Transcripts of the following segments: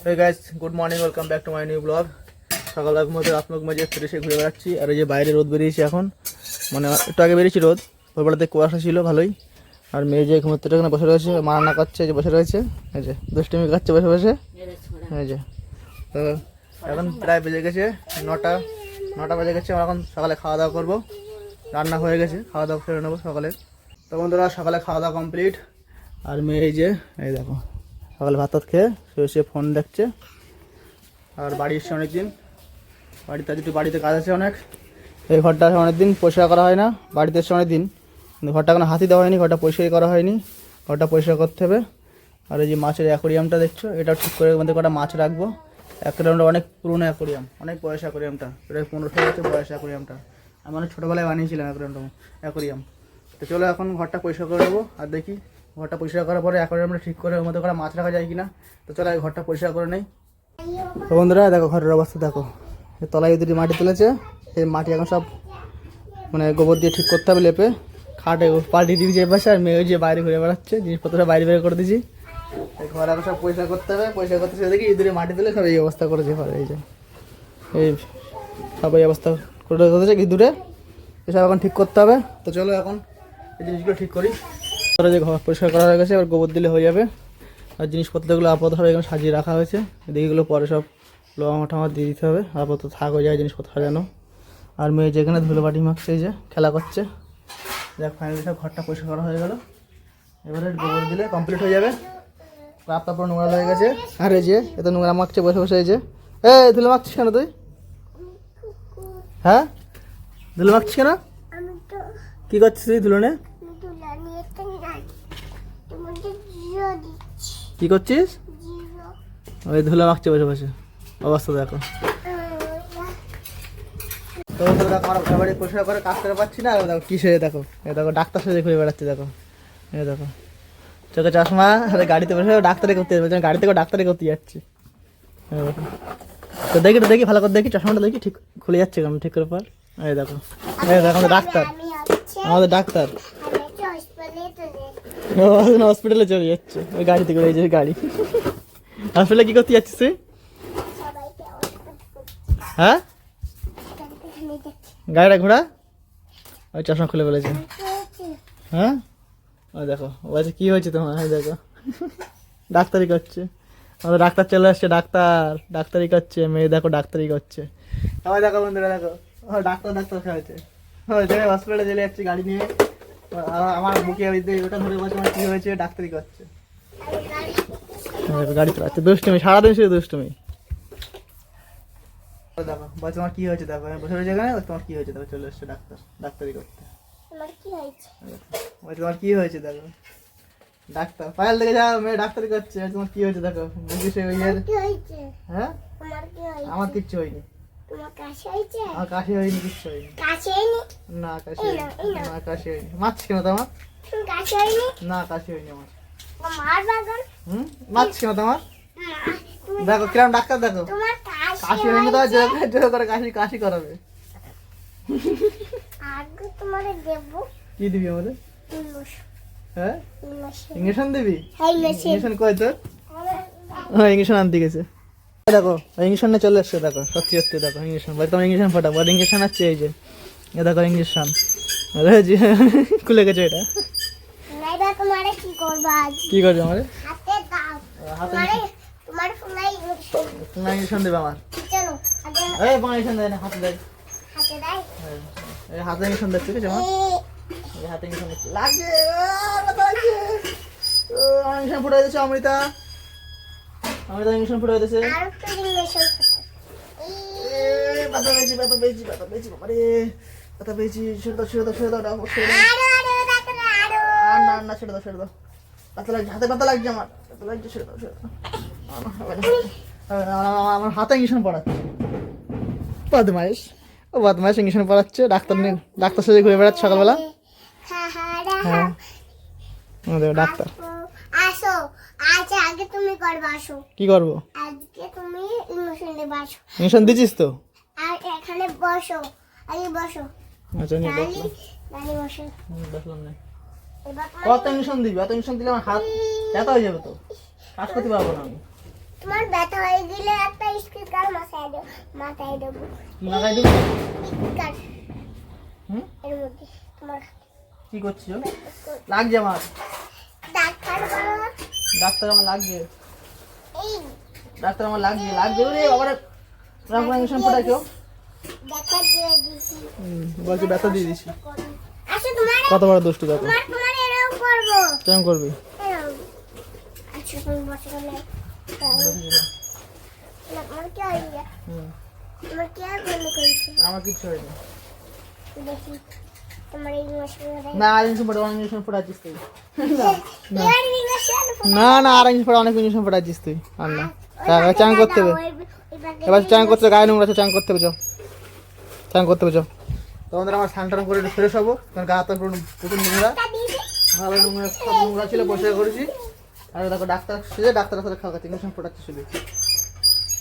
Hey guys, good morning, welcome back to my new vlog. সকালের মধ্যে আত্মক মাঝে ফ্রেশে ঘুরে বেড়াচ্ছি। আর এই যে বাইরে রোদ বেরিয়েছে এখন, মানে একটু আগে বেরিয়েছি রোদ, ভোরবেলাতে কুয়াশা ছিল ভালোই। আর মেয়ে যে ঘুমোতে এখানে বসে রয়েছে, মা রান্না করছে, যে বসে রয়েছে, এই যে দুষ্টুমি খাচ্ছে বসে বসে, এই যে। তো এখন প্রায় বেজে গেছে নটা বেজে গেছে। আমরা এখন সকালে খাওয়া দাওয়া করবো, রান্না হয়ে গেছে, খাওয়া দাওয়া করে নেবো সকালে। তো বন্ধুরা সকালে খাওয়া দাওয়া কমপ্লিট। আর মেয়ে এই যে, এই দেখো সকালে ভাত খেয়ে শুয়ে ফোন দেখছে। আর বাড়ি এসছে অনেকদিন, বাড়িতে একটু বাড়িতে কাজ আছে অনেক। এই ঘরটা অনেকদিন পরিষ্কার করা হয় না, বাড়িতে এসছে অনেকদিন, কিন্তু ঘরটা কোনো হাতি দেওয়া হয়নি, ঘরটা পরিষ্কার করা হয়নি, ঘরটা পরিষ্কার করতে হবে। আর এই যে মাছের অ্যাকোরিয়ামটা দেখছো, এটা ঠিক করে মধ্যে কটা মাছ রাখবো। অ্যাকোরিয়ামটা অনেক পুরনো অ্যাকোরিয়াম, অনেক বয়স অ্যাকোরিয়ামটা, প্রায় 1500 বছর বয়স অ্যাকোরিয়ামটা। আমি অনেক ছোটোবেলায় বানিয়েছিলাম অ্যাকোরিয়াম। তো চলো এখন ঘরটা পরিষ্কার করে নেবো, আর দেখি ঘরটা পরিষ্কার করার পরে অ্যাকোরিয়ামটা ঠিক করে ওর মধ্যে কটা মাছ রাখা যায় কিনা। তো চলো ঘরটা পরিষ্কার করে নেই। তো বন্ধুরা দেখো ঘরের অবস্থা দেখো, তলায় দুটি মাটি তুলেছে, এই মাটি এখন সব মানে গোবর দিয়ে ঠিক করতে হবে, লেপে খাটে পাল্টি দিয়েছি এই পাশে। আর মেয়ে যে বাইরে ঘুরে বেড়াচ্ছে, জিনিসপত্রটা বাইরে বের করে দিয়েছি। ঘর এখন সব পরিষ্কার করতে হবে, পরিষ্কার করতে দেখি ইঁদুরে মাটি তুলে সব এই অবস্থা করেছে ঘরে, এই যে এই সব এই অবস্থা করে করেছে ইঁদুরে, এসব এখন ঠিক করতে হবে। তো চলো এখন এই জিনিসগুলো ঠিক করি। যে ঘর পরিষ্কার করা হয়ে গেছে, এবার গোবর দিলে হয়ে যাবে। আর জিনিসপত্রগুলো আপাততভাবে এখানে সাজিয়ে রাখা হয়েছে, এদিকেগুলো পরে সব লোহা ঠামা দিয়ে দিতে হবে, আপাতত থাক হয়ে যায় জিনিসপত্র সাজানো। আর মেয়ে যেখানে ধুলো বাটি মাখছে, এই যে খেলা করছে। যাক ফাইনালি সব ঘরটা পরিষ্কার করা হয়ে গেল, এবারে গোবর দিলে কমপ্লিট হয়ে যাবে। রাতটা পুরো নোংরা হয়ে গেছে। আর এই যে এত নোংরা মাখছে বসে বসে, এই যে ধুলো মাখছিস কেন তুই? হ্যাঁ ধুলো মাখছিস কেন? কি করছিস তুই ধুলো নে? কি করছিস? ওই ধুলো মাখছে বসে বসে, অবস্থা দেখো। তো দেখো আমার বাড়ি পরিষ্কার করে কাজ করে পাচ্ছি না। দেখো কি সেজে, দেখো এ দেখো ডাক্তার সেজে ঘুরে বেড়াচ্ছে, দেখো এ দেখো চোখে চশমা, গাড়িতে বসে ডাক্তারি করতে যাচ্ছে, গাড়ি থেকে ডাক্তারি করতে যাচ্ছি। তো দেখি তো দেখি ভালো করে দেখি, চশমাটা দেখি ঠিক খুলে যাচ্ছে কেন, ঠিক করে পর। এই দেখো আমাদের ডাক্তার, আমাদের ডাক্তার হসপিটালে চলে যাচ্ছে ওই গাড়ি থেকে, এই যে গাড়ি। হসপিটালে কি করতে যাচ্ছিস তুই? হ্যাঁ গাড়িটা ঘোড়া, ওই চশমা খুলে বলেছে। হ্যাঁ ওই দেখো বলছে কি হয়েছে তোমার, হ্যাঁ দেখো ডাক্তারি করছে, আমাদের ডাক্তার চলে আসছে, ডাক্তারি করছে, মেয়ে দেখো ডাক্তারি করছে। সবাই দেখো বন্ধুরা দেখো ডাক্তার খেয়েছে, হসপিটালে চলে যাচ্ছে গাড়ি নিয়ে। আমার বুকে ওটা ধরে বলছে আমার কি হয়েছে, ডাক্তারি করছে, গাড়ি চালাচ্ছে। দুষ্টুমি সারাদিন শুধু দুষ্টুমি। দেখো বলছে তোমার কি হয়েছে, দেখো বসে রয়েছে এখানে, তোমার কি হয়েছে দেখো, চলে এসছে ডাক্তারি করতে। তোমার কি হয়েছে দেখো, ডাক্তার পায়েল দেখে যাও, মেয়ে ডাক্তারি করছে, তোমার কি হয়েছে দেখো। হ্যাঁ আমার কিচ্ছু হয়নি, আমার কাশি হয়নি, কিচ্ছু হয়নি, না কাশি হয়নি। মারছি কেন তোমার? না কাশি হয়নি আমার। মারছি কেন তোমার? দেখো কিরম ডাক্তার, দেখো কাশি হয়নি তো জোর করে কাশি করাবে। কি দিবি আমাদের? হ্যাঁ ইঞ্জেকশন দিবি? ইঞ্জেকশন কয় তোর? হ্যাঁ ইঞ্জেকশন আনতে গেছে, দেখো ইঞ্জেকশন নিয়ে চলে এসছে, দেখো সত্যি সত্যি দেখো ইঞ্জেকশন। তোমার ইঞ্জেকশন ফাটাবো, ইঞ্জেকশন আসছে, এই যে এ দেখো ইঞ্জেকশন খুলে গেছে। এটা কি করবে আমার হাতে? ইঞ্জেকশন দেবে আমার, ইঞ্জেকশন দেয় না, হাতে দেয়, হাতে ইঞ্জেকশন দিচ্ছে, ঠিক আছে আমার হাতে ইঞ্জেকশন দিচ্ছে, লাগছে ইঞ্জেকশন ফুটে দিচ্ছে। অমৃতা ইঞ্জেকশন ফুটে দিচ্ছে, ব্যথা পেয়েছি বাবারে, ব্যথা পেয়েছি, ছেড়ে দাও না ছেড়ে দাও, ব্যথা লাগছে, হাতে ব্যথা লাগছে, আমার ব্যথা লাগছে, ছেড়ে দাও। আমার হাতে ইঞ্জেকশন পড়াচ্ছে, বদমাইশ ইঞ্জেকশন পড়াচ্ছে, ডাক্তার সাথে ঘুরে বেড়াচ্ছে সকালবেলা। হ্যাঁ ডাক্তার কি করবো? ইঞ্জেকশন দিছিস তো? আচ্ছা বসলাম না। কত ইঞ্জেকশন দিবি? এত ইঞ্জেকশন দিলে আমার হাত ব্যথা হয়ে যাবে, তো কাজ করতে পারবো না আমি। তোমার ব্যথা হয়ে গেলে একটা স্পিকার মাথায় দেবো কি লাগাই দেবো? স্পিকার হুম? এর মধ্যে তোমার কি করছিস? লাগছে আমার। ডাক্তার বলো ডাক্তার আমার লাগছে। এই ডাক্তার আমার লাগছে রে বাবারে। রাখলাম ইনজেকশন ফোটা কেউ। ডাক্তার দিয়ে দিছি বলছি ব্যথা দিয়ে দিছি। আচ্ছা তোমার কত বড় দুষ্টু দেখো। তোমার এরকম করবো কেমন করবি? এরকম আচ্ছা তুমি বসে গেলে আমার কি আইডিয়া হুম, তোমার কি আর বলে কইছে আমার কিচ্ছু হয়নি। দেখি তোমার এই মশলা না আর ইনজেকশন ফোটা, অনেক ইনজেকশন ফোটাচ্ছিস তুই। এর ইংলিশ না না আর ইনজেকশন ফোটা, অনেক ইনজেকশন ফোটাচ্ছিস তুই। আর না চান করতে হবে। এবার চান করতে হবে, গায়ে নোংরা আছে, চান করতে হবে। যাও চান করতে হবে, যাও। তোমাদের আমার স্নান টান করে একটু ফ্রেশ হবো, কারণ গা তো প্রচুর নোংরা, ভালো নোংরা, সব নোংরা ছিল, পরিষ্কার করেছি। আর দেখো ডাক্তার সেজে ডাক্তারের সাথে খাওয়াচ্ছে, ইঞ্জেকশন ফোটাচ্ছে শুধু।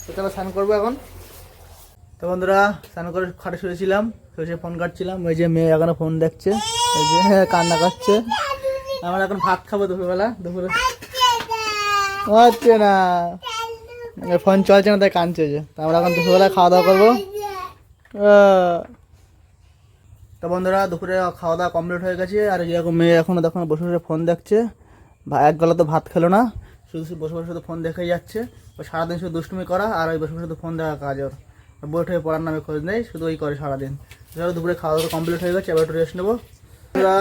তো চলো স্নান করবো এখন। তো বন্ধুরা স্নান করে খাটে শুয়েছিলাম, শুয়ে ফোন কাটছিলাম। ওই যে মেয়ে এখনো ফোন দেখছে, ওই যে কান্না করছে। আমরা এখন ভাত খাবো দুপুরবেলা, দুপুরে হচ্ছে না, ফোন চলছে না তাই কাঁদছে যে। তো আমরা এখন দুপুরবেলা খাওয়া দাওয়া করবো। তো বন্ধুরা দুপুরে খাওয়া দাওয়া কমপ্লিট হয়ে গেছে। আর যেরকম মেয়ে এখনো দেখো বসে বসে ফোন দেখছে, এক গলা তো ভাত খেলো না, শুধু বসে বসে শুধু ফোন দেখেই যাচ্ছে। ওই সারাদিন শুধু দুষ্টুমি করা আর ওই বসে বসে শুধু ফোন দেখা কাজ ওর। বই ঠয়ে পড়ার নামে খোঁজ নেই, শুধু ওই করে সারাদিন। ধরো দুপুরে খাওয়া দাওয়া কমপ্লিট হয়ে গেছে, এবার একটু রেস্ট নেবো। আমরা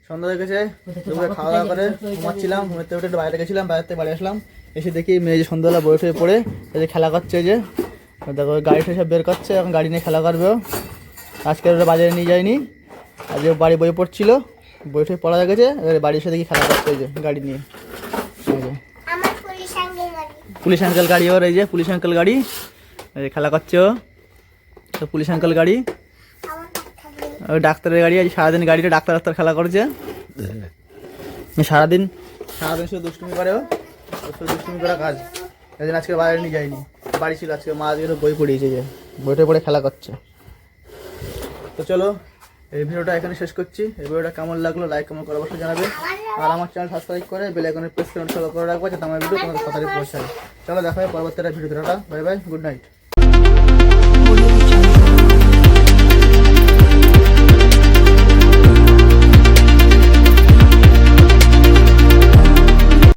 সন্ধ্যা হয়ে গেছে, দুপুরে খাওয়া দাওয়া করে ঘুমাচ্ছিলাম, ঘুমাতে উঠে একটু বাইরে গেছিলাম, বাইরে থেকে বাড়ি আসলাম। এসে দেখি মেয়ে যে সন্ধ্যাবেলা বই ঠয়ে পড়ে এই যে খেলা করছে, যে দেখো গাড়ি ঠে সব বের করছে, এখন গাড়ি নিয়ে খেলা করবে। আজকে ওরা বাজারে নিয়ে যায়নি, আজকে বাড়ি বই পড়ছিল, বই ঠয়ে পড়া গেছে, এবার বাড়ি এসে দেখি খেলা করছে এই যে গাড়ি নিয়ে। আমার পুলিশ আঙ্কেল গাড়ি পুলিশ আঙ্কেল গাড়ি ওর, এই যে পুলিশ আঙ্কেল গাড়ি, এই যে খেলা করছে ও। তো পুলিশ আঙ্কেল গাড়ি, আমার থাকবে ওই ডাক্তারের গাড়ি। আজ সারাদিন গাড়িটা ডাক্তার খেলা করছে। সারাদিন শুধু দুষ্টুমি করে ও, শুধু দুষ্টুমি করা কাজ। এই জন্য আজকে বাইরে নিয়ে যায়নি, বাড়ি ছিল। আজকে মা আজকে বই পড়িয়েছে, যে বইটা পড়ে খেলা করছে। তো চলো এই ভিডিওটা এখানে শেষ করছি। এই ভিডিওটা কেমন লাগলো লাইক কমেন্ট করে অবশ্যই জানাবে। আর আমার চ্যানেল সাবস্ক্রাইব করে বেল আইকনে প্রেস করে ফলো করে রাখবো, যাতে আমার ভিডিও তোমাদের কথাটি পৌঁছায়। চলো দেখা হয় পরবর্তী ভিডিওটা। Bye bye, good night.